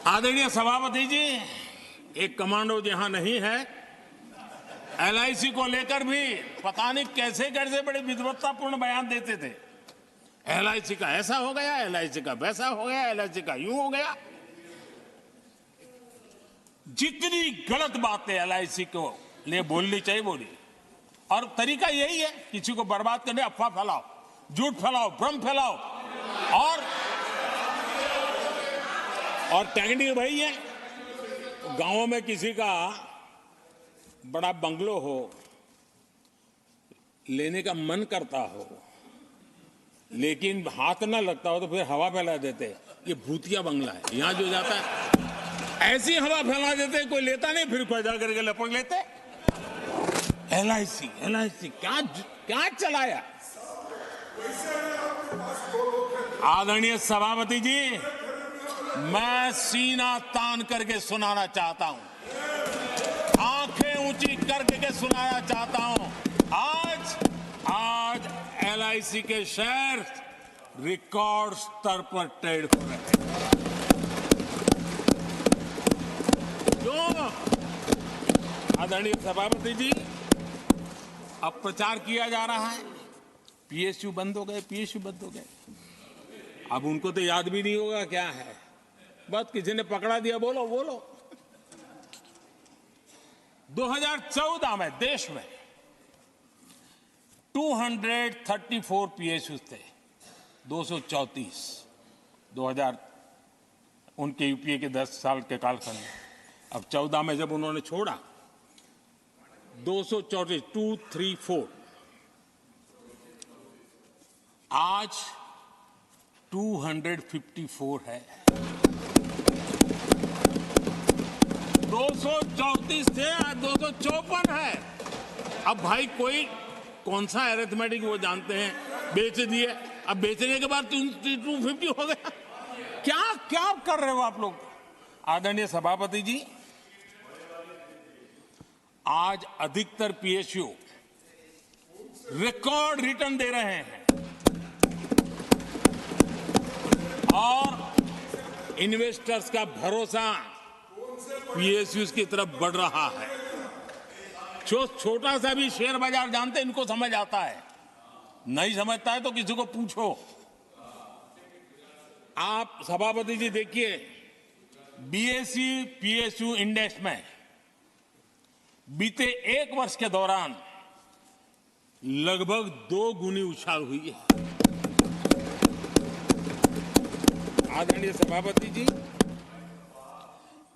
आदरणीय सभापति जी, एक कमांडो जहां नहीं है, एलआईसी को लेकर भी पता नहीं कैसे कैसे बड़े विद्वत्तापूर्ण बयान देते थे। एलआईसी का ऐसा हो गया, एलआईसी का वैसा हो गया, एलआईसी का यूं हो गया। जितनी गलत बातें एलआईसी को लिए बोलनी चाहिए बोली, और तरीका यही है, किसी को बर्बाद करने अफवाह फैलाओ, झूठ फैलाओ, भ्रम फैलाओ। और टेक्निक वही है, गांवों में किसी का बड़ा बंगलो हो, लेने का मन करता हो, लेकिन हाथ ना लगता हो तो फिर हवा फैला देते, ये भूतिया बंगला है, यहां जो जाता है ऐसी हवा फैला देते, कोई लेता नहीं, फिर पैदा करके लपक लेते। एलआईसी एलआईसी क्या क्या चलाया। आदरणीय सभापति जी, मैं सीना तान करके सुनाना चाहता हूं, आंखें ऊंची करके सुनाना चाहता हूं, आज एलआईसी के शेयर रिकॉर्ड स्तर पर ट्रेड हो रहे हैं। जो आदरणीय सभापति जी, अब प्रचार किया जा रहा है, पीएसयू बंद हो गए, पीएसयू बंद हो गए। अब उनको तो याद भी नहीं होगा क्या है, बस किसी ने पकड़ा दिया, बोलो बोलो। 2014 में देश में 234 पीएसयू थे, 234 2000 उनके यूपीए के 10 साल के कालखंड में। अब 14 में जब उन्होंने छोड़ा, 234 234 आज 254 है। 234 थे, आज 254 है। अब भाई कोई कौन सा अरिथमेटिक वो जानते हैं, बेच दिए, अब बेचने के बाद 250 हो गया। क्या क्या कर रहे हो आप लोग। आदरणीय सभापति जी, आज अधिकतर पीएसयू रिकॉर्ड रिटर्न दे रहे हैं और इन्वेस्टर्स का भरोसा पीएसयू की तरफ बढ़ रहा है। जो छोटा सा भी शेयर बाजार जानते हैं, इनको समझ आता है, नहीं समझता है तो किसी को पूछो। आप सभापति जी देखिए, बीएसई पीएसयू इंडेक्स में बीते 1 वर्ष के दौरान लगभग 2 गुनी उछाल हुई है। आदरणीय सभापति जी,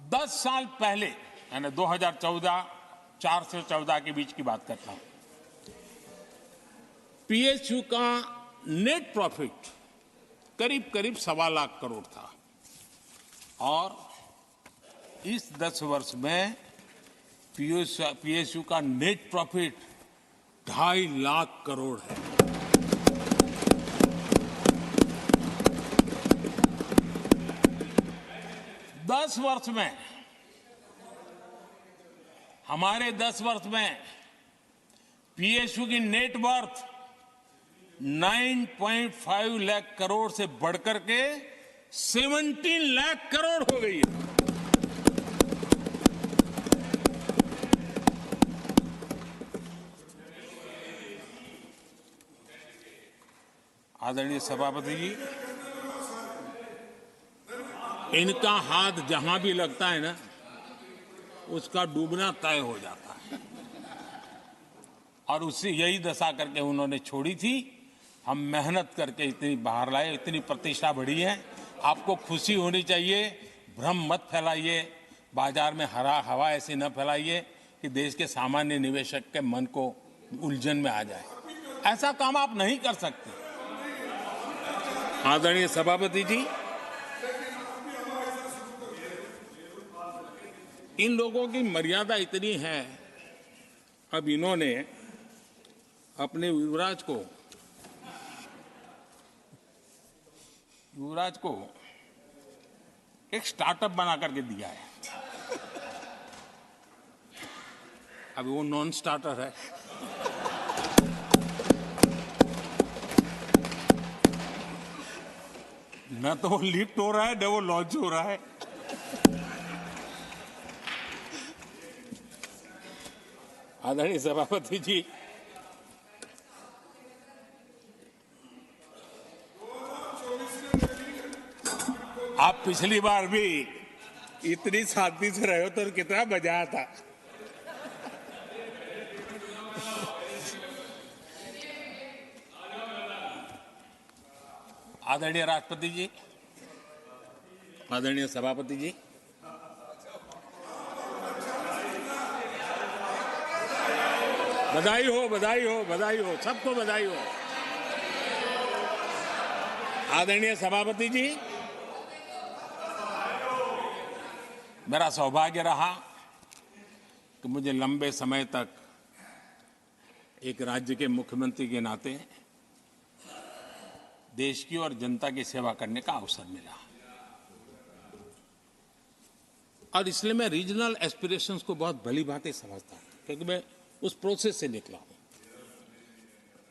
10 साल पहले, यानी 2014 4 से 14 के बीच की बात करता हूं, पीएसयू का नेट प्रॉफिट करीब करीब 1.25 लाख करोड़ था, और इस 10 वर्ष में पीएसयू का नेट प्रॉफिट 2.5 लाख करोड़ है। हमारे 10 वर्ष में पीएसयू की नेट वर्थ 9.5 लाख करोड़ से बढ़कर के 17 लाख करोड़ हो गई है। आदरणीय सभापति जी, इनका हाथ जहां भी लगता है ना, उसका डूबना तय हो जाता है, और उससे यही दशा करके उन्होंने छोड़ी थी। हम मेहनत करके इतनी बाहर लाए, इतनी प्रतिष्ठा बढ़ी है। आपको खुशी होनी चाहिए, भ्रम मत फैलाइए, बाजार में हवा ऐसी न फैलाइए कि देश के सामान्य निवेशक के मन को उलझन में आ जाए। ऐसा काम आप नहीं कर सकते। आदरणीय सभापति जी, इन लोगों की मर्यादा इतनी है, अब इन्होंने अपने युवराज को एक स्टार्टअप बना करके दिया है। अब वो नॉन स्टार्टर है। न तो वो लिफ्ट हो रहा है, न वो लॉन्च हो रहा है। आदरणीय सभापति जी, आप पिछली बार भी इतनी शांति से रहे हो तो कितना मजा आता। आदरणीय राष्ट्रपति जी, आदरणीय सभापति जी, बधाई हो, बधाई हो, बधाई हो, सबको बधाई हो। आदरणीय सभापति जी, मेरा सौभाग्य रहा कि मुझे लंबे समय तक एक राज्य के मुख्यमंत्री के नाते देश की और जनता की सेवा करने का अवसर मिला, और इसलिए मैं रीजनल एस्पिरेशंस को बहुत भली भांति समझता हूं, क्योंकि मैं उस प्रोसेस से निकला हूं।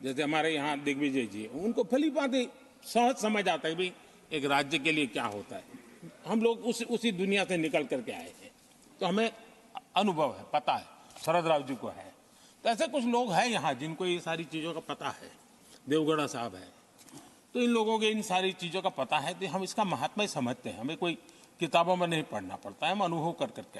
जैसे हमारे यहाँ दिग्विजय जी, उनको भली भांति सहज समझ आता है भी एक राज्य के लिए क्या होता है। हम लोग उसी दुनिया से निकल करके आए हैं, तो हमें अनुभव है, पता है। शरद राव जी को है, तो ऐसे कुछ लोग हैं यहाँ जिनको ये सारी चीज़ों का पता है। देवगढ़ा साहब है, तो इन लोगों के इन सारी चीज़ों का पता है, तो हम इसका महात्मा समझते हैं। हमें कोई किताबों में नहीं पढ़ना पड़ता है, हम अनुभव कर करके